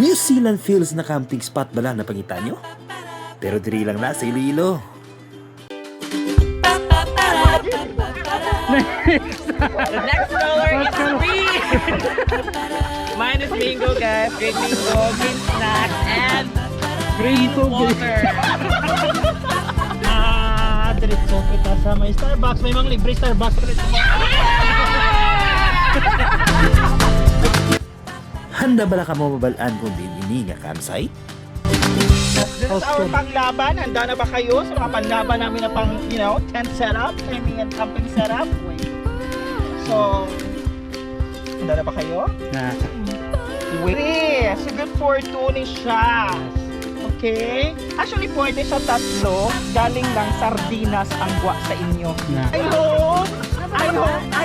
New Zealand feels na camping spot ba lang na pangita nyo? Pero diri lang na sa Iloilo. The next color is green. Mine is mango, guys. Green mango, green snack, and green water. Diretso kita sa may Starbucks. May mga libre Starbucks. Handa ba ka mo mabalaan kung din nga campsite? This is our panglaban. Handa na ba kayo sa mga panglaban namin na pang, tent setup, camping and camping setup? So, handa na ba kayo? Na. Wait, so good fortune siya. Okay? Actually, pwede siya tatlo. Galing lang sardinas ang guwa sa inyo. Na. I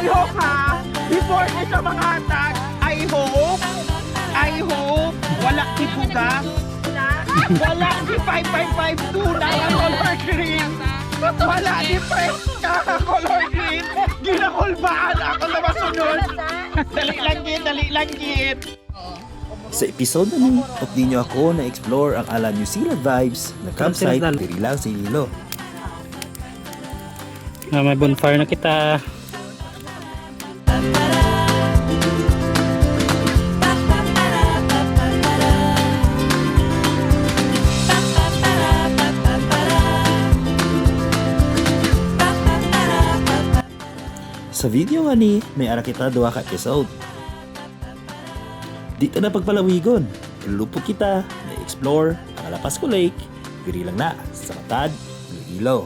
hope ha, before ko siya manghatag, I hope, wala di bugas, wala di 5552 na color green, wala di fresca color green, ginakulbaan ako na masunod. Dali lang git. Sa episode na ni, updi nyo ako na explore ang ala New Zealand vibes na campsite diri lang sa Iloilo. May bonfire na kita. Sa video nga ni, may ara kita duha ka episode. Dito na pagpalawigon, ilupot kita na explore ang Alapasco Lake, diri lang na sa Matad, Iloilo.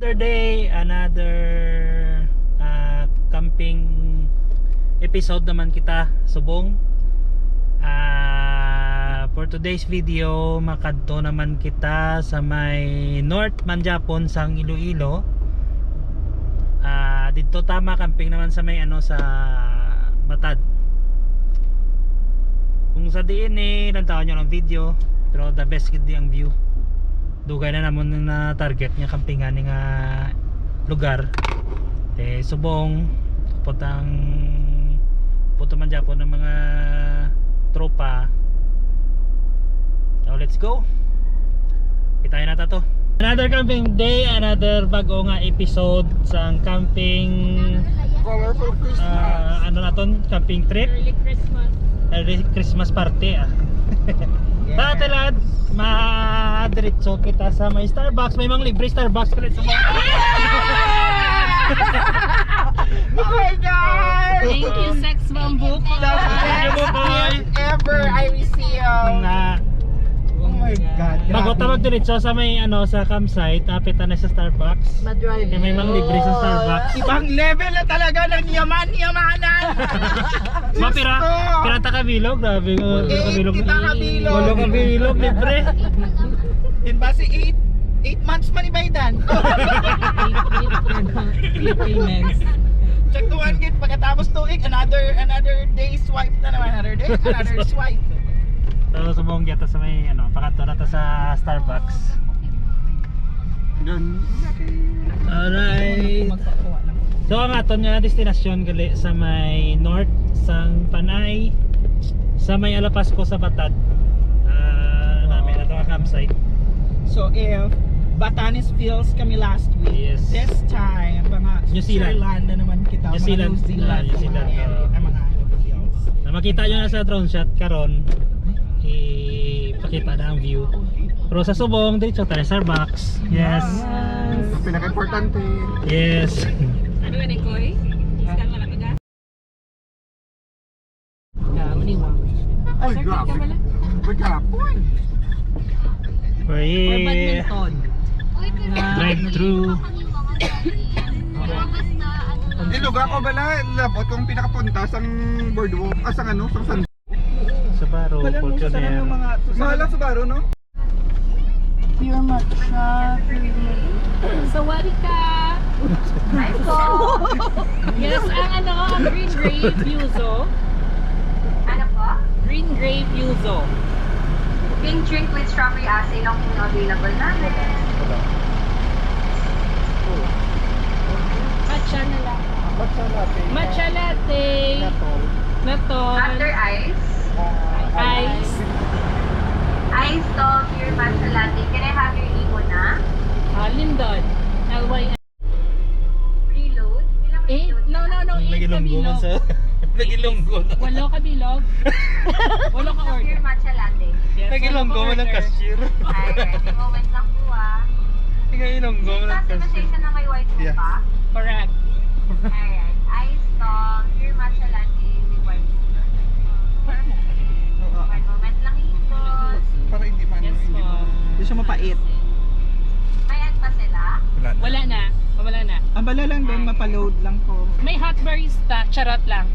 Another day, another camping episode naman kita, subong. For today's video, makadto naman kita sa may North Manjapon sang Iloilo. Dito tama camping naman sa may sa Matad. Kung sa diin lantawan nyo ng video, pero the best gid ang view. Dugay na naman na target nga campingan nga lugar. Subong putang puto Manjapon ng mga tropa. So let's go. Kitayin na to. Another camping day, another bago nga episode sa camping Colorful Christmas. ano na ton, camping trip. Early Christmas party Yes. Lad, ma-diretso kita sa may Starbucks. May mga libre Starbucks ka rin sa mga Oh my God! Thank you, Sex Bamboo. The best gift ever I received. na Oh my God. bago tawag diretso sa may sa campsite, apitan na sa Starbucks. Ma-drive. Kaya may mga libre sa Starbucks. Ibang level na talaga ng yamanan. Pirata ka bilog, grabe ko. Kita kabilog. Walo ka bilog, libre. Din ba si 8 months manibaidan? Payments. Check to one git pagkatapos tuig, another day swipe na naman. Another swipe. So subong gyata sa may pakanto na to sa Starbucks. Alright. So ang aton nga destinasyon gali sa may north sang Panay, sa may Alapasco sa Batad. Namin na to ang campsite. So if Batanes Fields kami last week, Yes. this time mga New Zealand. Switzerland na naman kita, New mga Zealand. New Zealand, New Zealand, mga fields. Na makita nyo na sa drone shot karon, ipakita na ang view. Pero sa subong, dito tayo Starbucks. Yes. Ang pinaka-importante. Yes. Ano ba ni Koy? Iskan wala ka ga? Maniwa. Ay, Circuit ka pala? Magkapon. Or We're badminton? drive through. Di lugar ko bala, labot kung pinakapunta sang boardwalk, sang sang Subaru, Fortuner. mahal ang Subaru, no? Pure matcha. Sawadika! Hi po! Yes, ang green grape yuzu. Ano po? Green grape yuzu. Pink drink with strawberry acid ang available namin. Lipton. After ice. Ice. Ice tall pure matcha latte. Can I have your ego na? Lindon. LYN. Reload? Ilang Eh, reload? no. Nagilunggo man sa... Nagilunggo na. Walo ka bilog. Walo ka Pure order. matcha latte. Yes, Nagilunggo man ng cashier. Alright, a moment lang po ah. Nagilunggo man ng Class cashier. invitation na may white Yeah. mocha. Correct. Alright, ice tall pure matcha latte with white mocha. One moment lang ito. Para hindi man. Yes hindi po. man- Hindi siya mapait. May add pa sila? Wala na. Wala na. Wala na. Abala lang doon, mapaload lang po. May hot barista. Charot lang.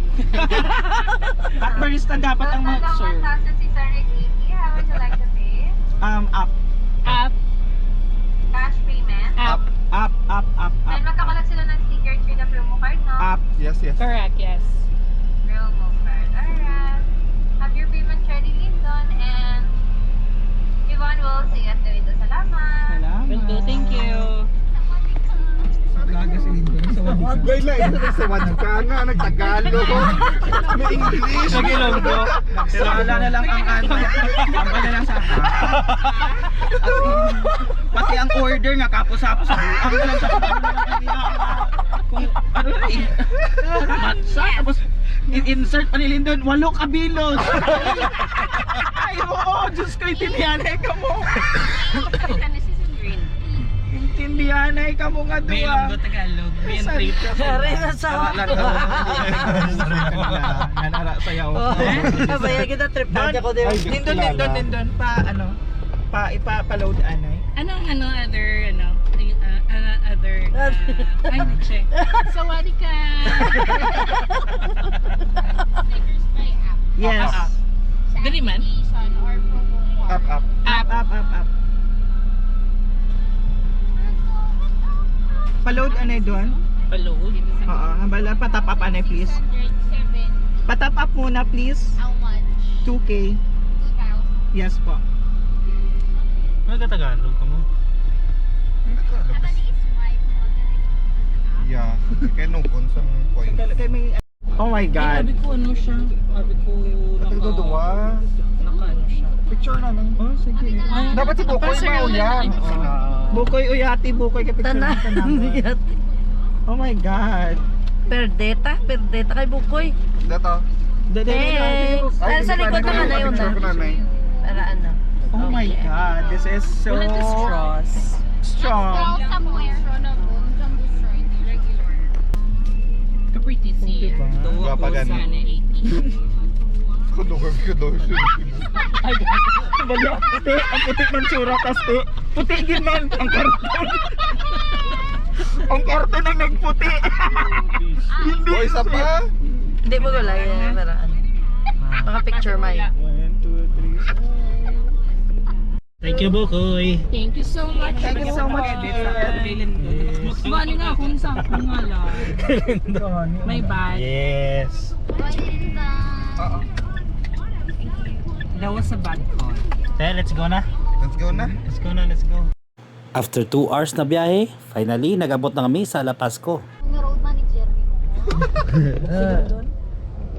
At barista dapat ang Total lang mag-serve. 1,680. How would you like to pay? Up, Up. Cash payment? Up. Then magkakalat sila ng sticker through the promo card, no? Up. Yes, yes. Correct, yes. Promo card. Alright. Have your payment ready, Lyndon, and Yvonne will see you at the window. Salamat. Salamat. Will do. Thank you. Laga si Lindon sa wadi. Wait lang, ito sa one ka nga, nagtagalog. May English. Nagilunggo. Wala na lang ang ano. Wala na lang sa As in, pati ang order nga kapos-hapos sa buang na lang sa kung ano na eh. Matcha tapos insert pa ni Lindon 8 kabilos. Ay oo, Diyos ko, intindihan ka mo. Intindihan ka mo nga May duwa. ilonggo Tagalog. May Sa- trip. Sorry na sa nanara sayaw. Kabaya kita trip na ako din. Nindon pa ano pa ipa-load anay. Anong other other ay check. Sawadika. Stickers by app. Yes. Dali man. Or promo code. Up. Up. Pa-load anay doon. Paload. Oo, habala patap up anay please. 107. Patap up muna please. How much? 2K. 2,000. Yes po. Nagkatagalog ka mo. Yeah. Kaya nukon sa point. Kay may Oh my god. Sabi ko ano siya. Sabi ko Ito duwa. naka ano siya. Picture na lang. Oh, sige. Dapat si Bukoy mao yan. Bukoy uyati, bukoy ka picture Tanan. na. Oh my god. Perdeta kay Bukoy. Dato. Thanks. Sa likod naman na yun Picture ko na eh. Para ano. Oh my god. This is so Wala to straws. strong. somewhere. Pretty siya. Diba? Gapa ganun. Sana 80. Kudugor. Ay, bala, puti, ang puti man sura, tas puti din man, ang karton. Ang karton ang nagputi. Hindi. O, isa pa. Hindi mo gulay. Para ano. Mga picture may. 1, 2, 3. Thank you, Bukoy. Thank you so much. Thank you so much. Bali nga kung saan kung nga lang. May bag. Yes. Oo. That was a bad call. Let's go na. Let's go na. Let's go. After 2 hours na biyahe, finally nag-abot na kami sa La Pasco. Road manager.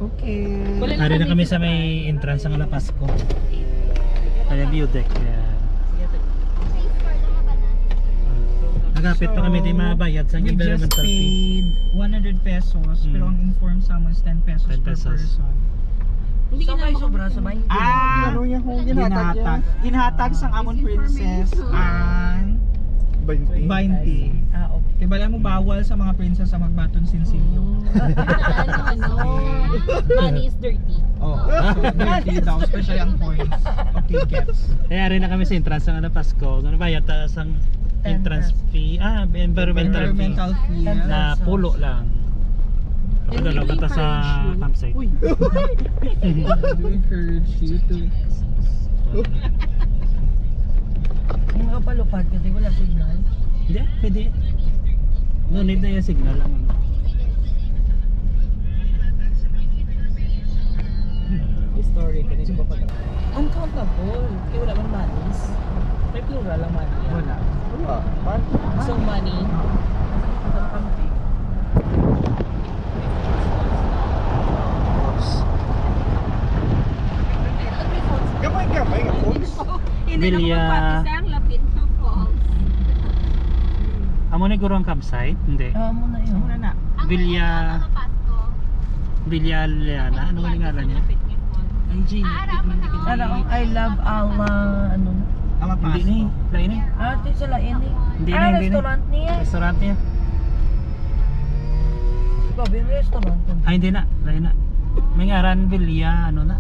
Okay. Hari na kami sa may entrance ng La Pasco. Kaya view deck. Kaya... Nagapit pa kami di mabayad sa We just environmental fee. paid 100 pesos, pero ang informed sum is 10 pesos 10 per pesos. person. Hindi So na may ako- sobra sa may. Ginhatag. Ginhatag sang amon princess ang 20. 20. Okay. Kaya bala mo bawal sa mga princess sa magbaton sinsilyo. Money is dirty. Oh, so 20 daw, especially ang points. Okay, gets. Kaya rin na kami sa entrance ng La Pasco. Ano bayad ta sang entrance fee? Environmental fee. fee. Na pulo lang. Ako dalaw ka ta sa campsite. Uy. Do encourage you to Kung makapalupad kasi wala signal. Hindi, pwede. No need na yung signal lang. story kanina ba pala? Uncountable. Kaya wala man manis. May plural lang manis. Wala. Wala. Man. So money. Villa. Ang lapit na falls. Amo ni guro ang campsite? Hindi. Mo na yun. Muna na. Villa Villa Leana. Ano nga ngalan niya? Ang Gina. Ano, I love Allah, ano. Hindi ni. Lain ni. Ate sila ini. Hindi na, Ah, hindi na. restaurant niya. Restaurant niya. Gabi restaurant. Ay hindi na. Lain na. May ngaran Villa ano na.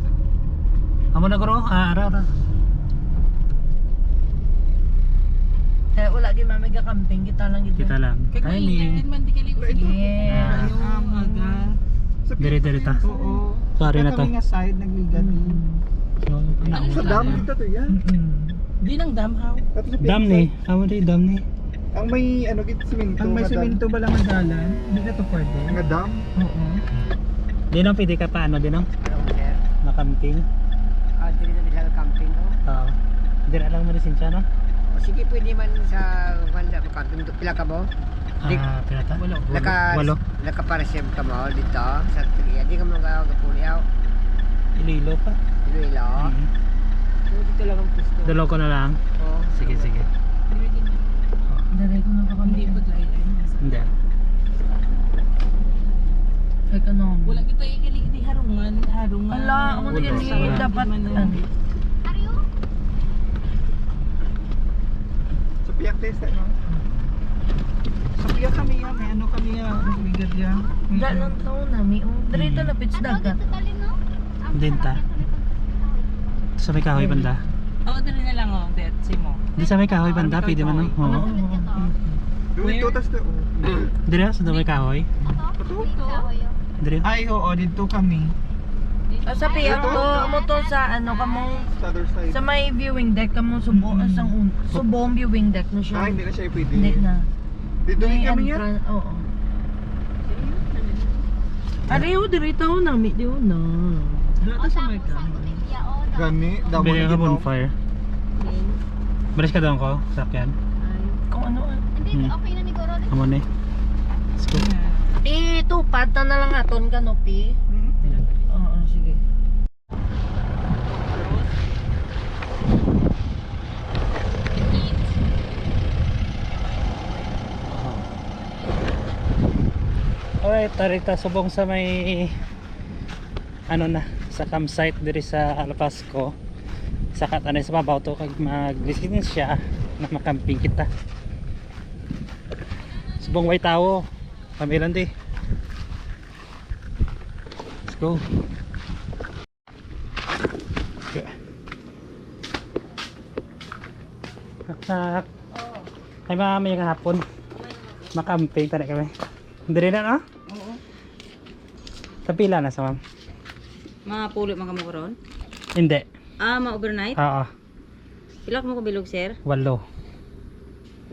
Amo na guro. Ara. Eh, wala di mamiga camping, kita lang ito. Kita lang. Timing. man di kaliw. Yeah. Sa Diri ta. Oo. Sorry na to. Kami nga side nagligan. So, Sa dam dito to yan. Di nang damhaw. Tapos sa dam ni. Amo di dam ni. Ang may ano git siminto. Ang may siminto ba lang ang dalan? Hindi na to pwede. Nga dam. Oo. Di nang pwede ka pa ano din no? Na-camping. Dili na sila camping no? Oo. Dira lang mo lisensya no? O sige pwede man sa Wanda camping pila ka mo? Pirata? Walo. Naka-reserve ka mo dito sa Triya. Di ka mo kapuliaw. Iloilo pa. Iloilo. So dito lang ang gusto. Dalaw ko na lang. Oo. Sige. Dari ko na Hindi kakampi. po lain. Hindi. Economic. Wala kita ikili di harungan. Ala, amo na Wala. gani dapat ano. Sa piyak test no? Sa piya kami yan. May ano kami yan. Nagligan yan. Dalang taon na mi. Dito na pits dagat. Dinta. Sa may kahoy banda. Oo, dali na lang oh. Det, si mo. Di sa may kahoy banda, pwede man no? Oo. Doon ito tas to. Dira sa may kahoy. Dira. Ay, oo. Dito kami. Sa piyak to, amo to sa ano kamo Sa other side. sa may viewing deck kamo subo subong viewing deck na siya. Hindi na siya pwede. Hindi na. Dito May kami yan. entrance, oo. Ariyo dirito na mi di na. Dito sa may kami. Gani. Damo Bili na ka dito. bonfire. Balis ka doon ko, sakyan. Kung ano. Okay na ni Goro. Amo ni. Let's go. Tupad na lang aton kanopi. Oo, sige. Alright, tarita subong sa may ano na, sa campsite diri sa Alpasco. Saka tanay sa mabaw to kag maglisensya na makamping kita. Subong way tao. Kami lang di. Let's go. Okay. Nak. Ay mamaya nga hapon. Makamping tanay kami. Diri na no? Oo. Sa pila na sa ma'am? Mga pulo mga mo karon? Hindi. Ma-overnight? Oo. Pila ko mo ko bilog, sir? 8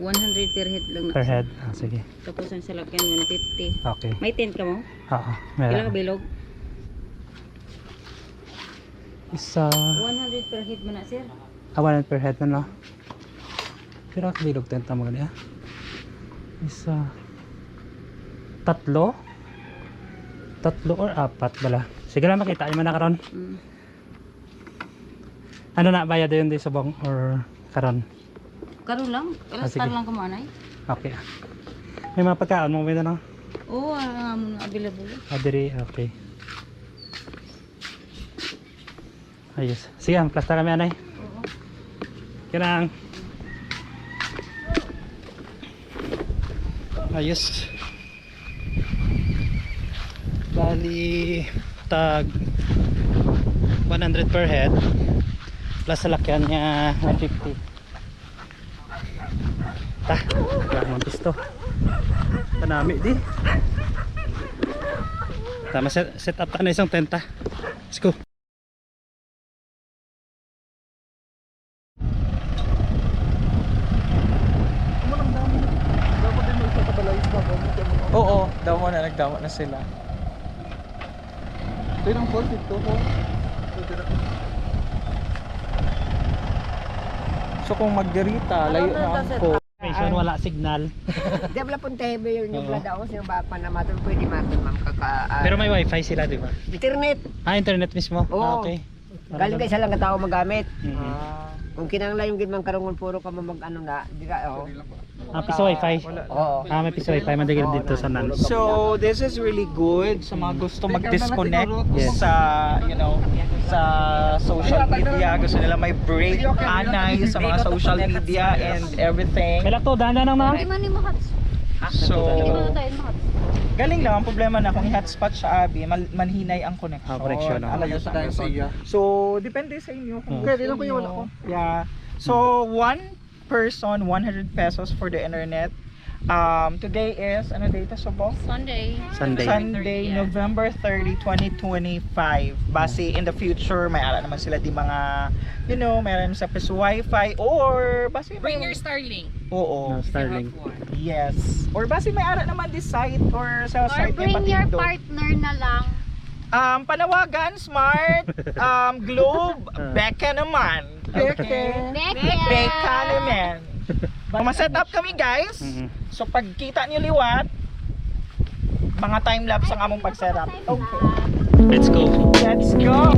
100 per head lang na. per head. Sige. Tapos ang salakyan 150. Okay. May tent ka mo? Oo. Pila ka Meron. bilog? Isa. 100 per head mo na, sir. 100 per head na no? Pero ako bilog tent mo ganiya. Isa. 3 or 4 bala. Sige lang makita yung na karon. Mm. Ano na bayad yun di subong or karon? Karon lang? Alas sige. lang ka mo, anay? Okay. May mga pagkaon mo ba na? Oo, available. Adiri, okay. Ayos. Sige, plasta kami anay. Oo. Kinang. Ayos. Bali tag 100 per head plus salakyan niya 150. Ta, wala mong pisto. Panami di. Tama set up ta na isang tenta. Let's go. Oo. Damo na. Nagdamo na sila. Ito yung falls dito. So kung magdirita, layo na ako. Mission wala signal. Di ba puntahe mo yung blada ko sa baka na matun pwede matun ma'am Pero may wifi sila di ba? internet. Ah, internet mismo. Ah, Oo. okay. Galing ka isa lang katao magamit. Mhm. Kung Kung kinanglayon gid man karong puro ka mag-ano na, di ka oh. Piso wifi. Oo. May piso wifi man dito sa nan. So, this is really good sa mga gusto mag-disconnect Yes. sa, you know, sa social media. Gusto nila may break, anay sa mga social media and everything. Kailan to, dahan lang na. Ay, man yung mahats. So, Ano tayo mahats? galing lang. Ang problema na kung i-hotspot sa Abi, manhinay ang connection. Connection, oh. Alayo sa akin. So, depende sa inyo kung gusto nyo. Yeah. So, one person, 100 pesos for the internet. Today is, ano date Subo? Sunday. Sunday, November 30, 2025. Base in the future, may ala naman sila di mga, you know, meron sa piso wifi or base Bring your Starlink. Oo. Starling. Yes. Or base may ara naman di site or sa Or site bring your patindo. partner na lang. Panawagan, Smart, Globe, Becca naman. Okay. Becca naman. Ma-set up kami guys. So pagkita niyo liwat, mga time lapse ang among pag-set up. Okay. Let's go. Let's go.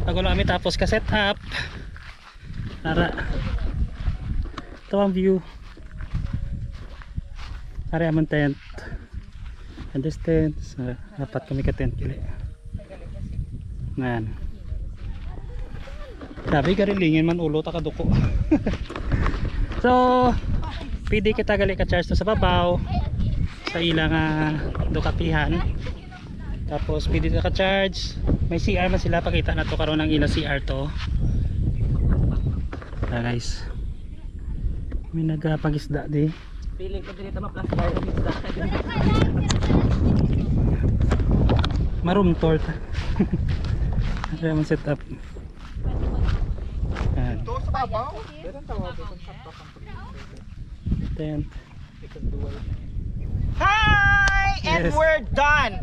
Bago lang kami tapos ka set up. Tara. Ito ang view. Area man tent. And this tent. Dapat kami ka tent. Ngayon. Sabi karilingin man ulo takaduko. So, pwede kita gali ka charge to sa babaw. Sa ilang dukapihan. Tapos pwede ka charge. May CR man sila, pakita na to karon ng ilang CR to. Guys. May nagpagisda di. Feeling ko dito ma-plus bar ng isda. Maroom tour ta. Kaya man set up. Ito sa babaw. Tent. Hi! And Yes. we're done.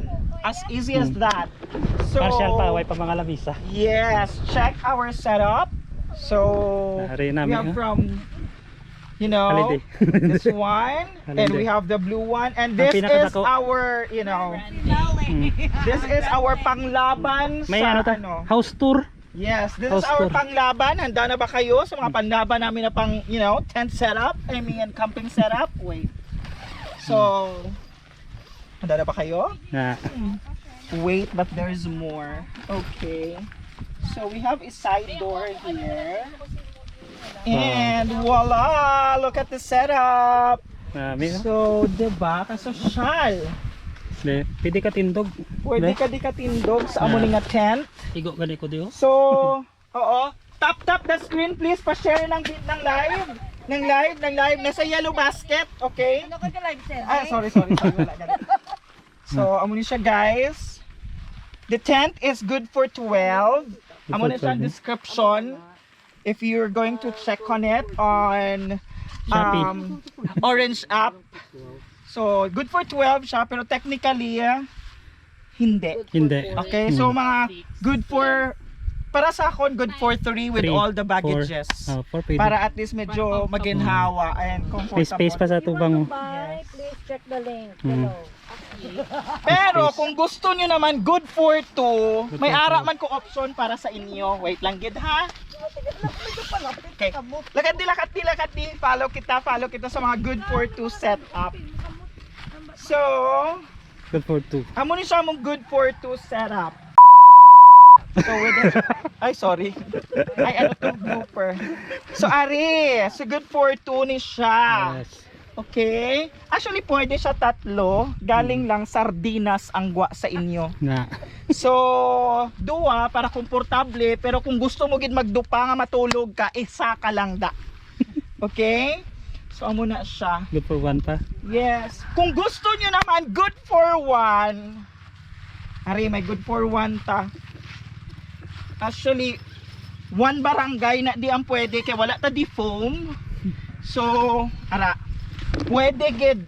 As easy as that. So, Partial pa, way pa mga labisa. yes, check our setup. So, Nari we namin, have ha? from, you know, Holiday. this one, and Holiday. we have the blue one, and Ang this is pinakadako. our, you know, Hmm. this is our panglaban May sa ano ta? House tour. Yes, this House is our tour. panglaban. Handa na ba kayo sa mga panlaban namin na pang, you know, tent setup? I mean, camping setup? Wait. So, handa na ba kayo? Na. Wait, but there's more. Okay. So we have a side door here. And voila! Look at the setup! May So, diba? Kasosyal. pwede ka tindog. Pwede ka di katindog sa amo nga tent. Igo gani ko diyo. So, oo. Tap the screen please. Pa-share ng live. Ng live. Nasa yellow basket. Okay? Sorry. Wala ganun. So, amo ni siya guys. The tent is good for 12. Amo na siya ang description. If you're going to check on it on Shopee. Orange app. So, good for 12 siya, pero technically, hindi. Hindi. Okay, so mga good for, para sa akin, good for 3 with 3, all the baggages. 4 pwede. Para at least medyo maginhawa and May comfortable. space pa sa tubang. Yes. Please check the link Hmm. Pero kung gusto nyo naman, good for 2, may ara man ko option para sa inyo. Wait lang, gid ha? Okay. Lakad di. Follow kita sa mga good for 2 setup. So, Good for 2. amo ni siya mong good for 2 setup. So with it, ay sorry. Ay ano to blooper. So ari, so good for 2 ni siya. Yes. Okay? Actually pwede siya 3. Galing lang sardinas ang gwa sa inyo. Na. So, 2 para komportable, pero kung gusto mo gid magdupa nga matulog ka, isa ka lang da. Okay? So amo na siya. Good for 1 pa. Yes. Kung gusto nyo naman, good for 1. Hari, may good for one ta. Actually, one barangay na di ang pwede kay wala ta di foam. So, ara, pwede gid.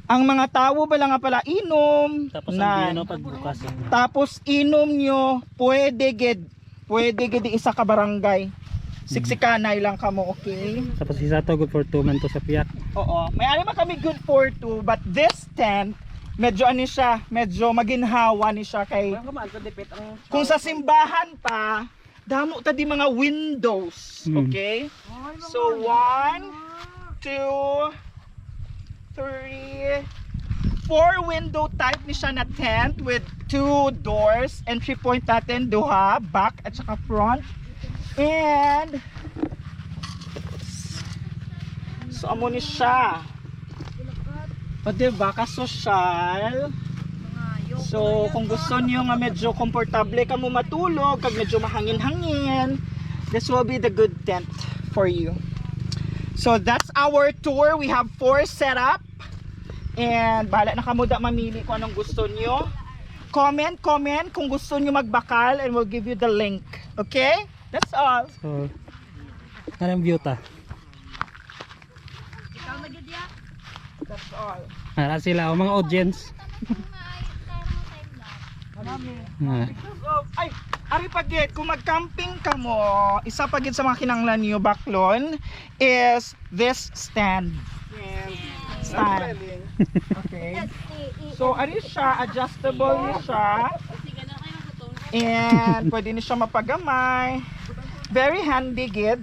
Ang mga tao ba lang nga pala inom Tapos na, ang pagbukas. tapos inom nyo, pwede gid isa ka barangay. Siksikanay lang kamo, okay? Tapos isa to good for 2 man to sa piyak. Oo, may ari man kami good for two, but this tent, medyo ano siya, medyo maginhawa ni siya kay kung sa simbahan pa, damo ta di mga windows, okay? So 1, 2, 3, 4 window type ni siya na tent with 2 doors. Entry point natin duha, back at saka front. And so amo ni siya. O diba, kasosyal. So kung gusto niyo nga medyo komportable ka mo matulog, kag medyo mahangin-hangin, this will be the good tent for you. So that's our tour. We have 4 setup. And bahala na kamo da mamili kung anong gusto niyo. Comment kung gusto niyo magbakal and we'll give you the link. Okay? That's all. So, anong view ta? That's all. Para sila o mga audience. Ah. Ay, ari pagit, kung mag-camping ka mo, isa pagit sa mga kinanglan niyo baklon is this stand. Stand. Okay. So, ano siya, adjustable niya siya. And pwede niya siya mapagamay. Very handy gid.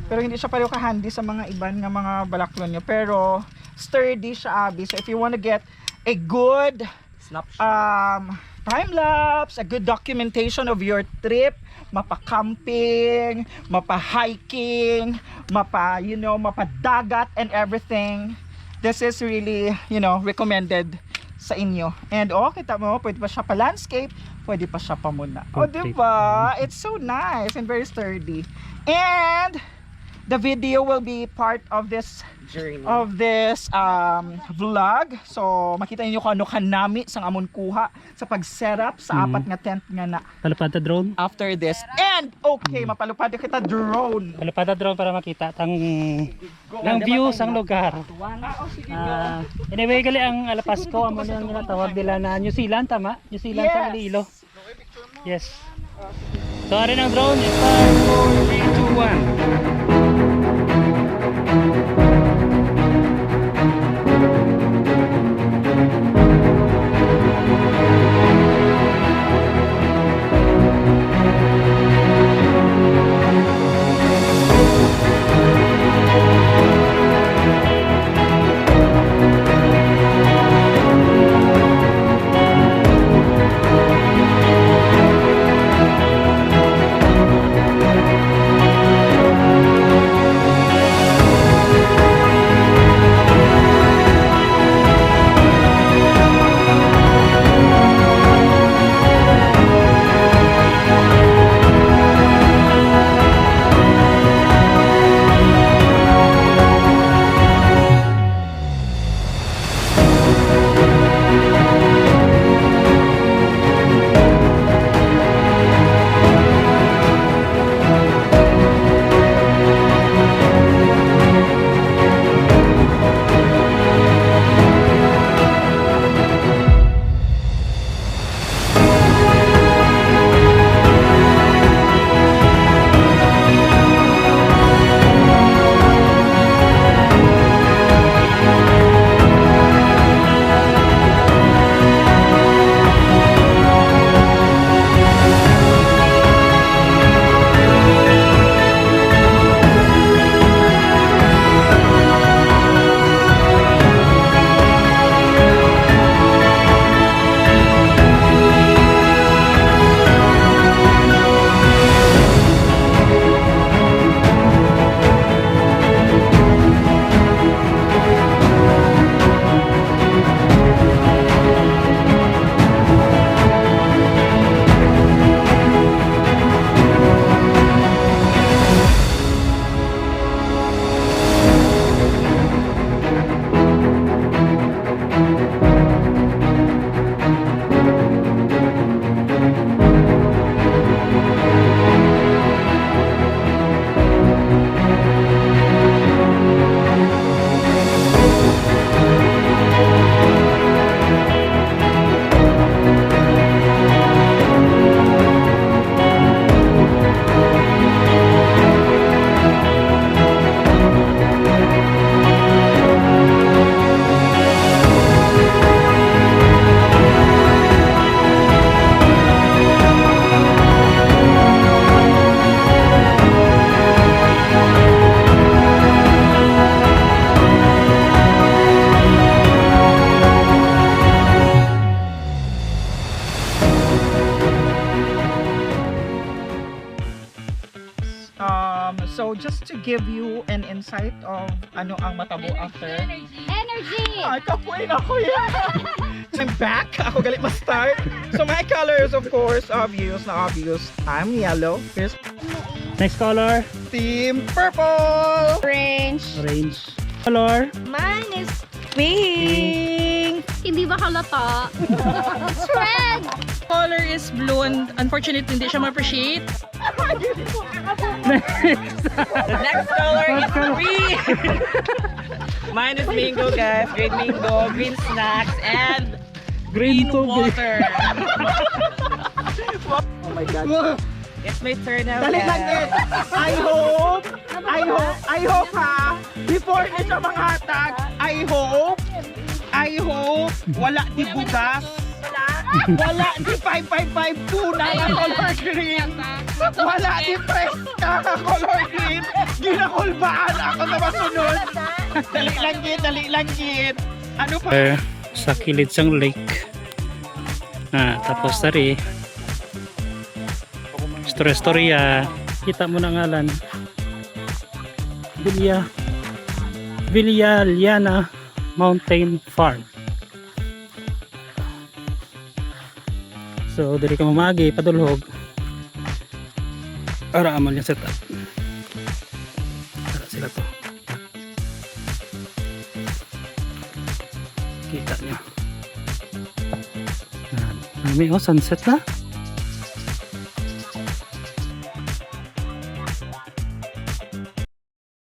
Pero hindi siya pareho ka-handy sa mga iban nga mga balaklon niyo. Pero sturdy siya, abi. So if you want to get a good time lapse, a good documentation of your trip, mapa-camping, mapa-hiking, mapa-dagat and everything, this is really, recommended sa inyo. And kita mo, pwede pa siya pa-landscape, pwede pa siya pa-muna. O, diba? It's so nice and very sturdy. And the video will be part of this vlog. So makita niyo kung ano kanami sang amon kuha sa pag-setup sa apat nga tent nga na Palupad ta drone. after this. And mapalupad kita drone. Palupad ta drone para makita tang view sang lugar. Sige, Anyway, gali ang Alapasko amo nang ginatawag nila na New Zealand, tama? New Zealand sa Iloilo. Yes. So ari ng drone, 5 4 3 2 1. So just to give you an insight of ano ang matabo after. Energy! Ay, kapuin ako yan! I'm back. Ako galit ma-start. So my colors, of course, obvious na obvious. I'm yellow. Here's Next color. Team Purple! Orange. Orange. Color. Mine is pink. Hindi ba halata? It's red. Color is blue and unfortunately hindi siya ma-appreciate. Next color is green. Mine is mango, guys. Green mango, green snacks, and green water. Oh my God. It's my turn now, Dali lang guys. din. I hope ha, before ko siya manghatag, I hope, wala di bugas. Wala di 5552 na color green. Wala di fresca na color green. Ginakulbaan ako na masunod. Dali lang gid. Ano pa? Sa kilid sang lake. Tapos tari. Storya. Kita mo na ngalan. Villa Liana Mountain Farm. So, diri ka mamagi, padulhog. Ara amal yung setup. Ara sila to. Kita nyo. May sunset na.